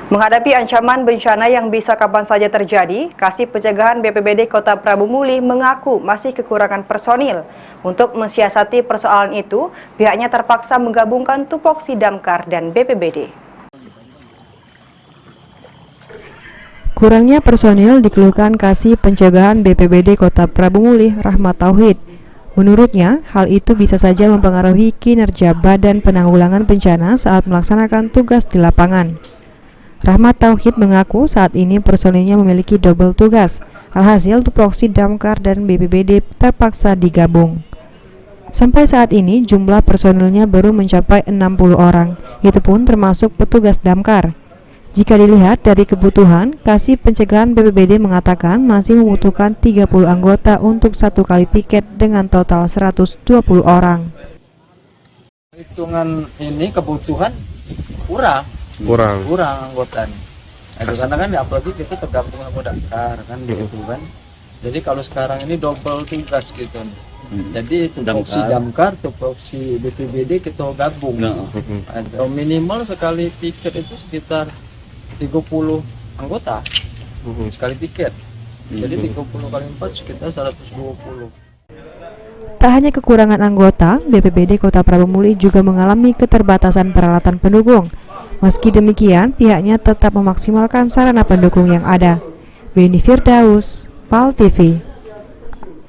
Menghadapi ancaman bencana yang bisa kapan saja terjadi, Kasih Pencegahan BPBD Kota Prabu Muli mengaku masih kekurangan personil. Untuk mensiasati persoalan itu, pihaknya terpaksa menggabungkan tupoksi damkar dan BPBD. Kurangnya personil dikeluhkan Kasih Pencegahan BPBD Kota Prabu Muli, Rahmat Tauhid. Menurutnya, hal itu bisa saja mempengaruhi kinerja Badan Penanggulangan Bencana saat melaksanakan tugas di lapangan. Rahmat Tauhid mengaku saat ini personilnya memiliki double tugas. Alhasil, tupoksi damkar dan BPBD terpaksa digabung. Sampai saat ini, jumlah personilnya baru mencapai 60 orang. Itu pun termasuk petugas damkar. Jika dilihat dari kebutuhan, Kasih Pencegahan BPBD mengatakan masih membutuhkan 30 anggota untuk satu kali piket dengan total 120 orang. Hitungan ini kebutuhan kurang anggotanya. Karena kan apalagi kita tergantung sama damkar kan gitu kan. Jadi kalau sekarang ini double tugas gitu. Jadi tupoksi damkar, tupoksi BPBD kita gabung. Atau minimal sekali piket itu sekitar 30 anggota sekali piket. Jadi 30 kali 4 sekitar 120. Tak hanya kekurangan anggota, BPBD Kota Prabu Muli juga mengalami keterbatasan peralatan pendukung. Meski demikian, pihaknya tetap memaksimalkan sarana pendukung yang ada. Beni Firdaus, PAL TV.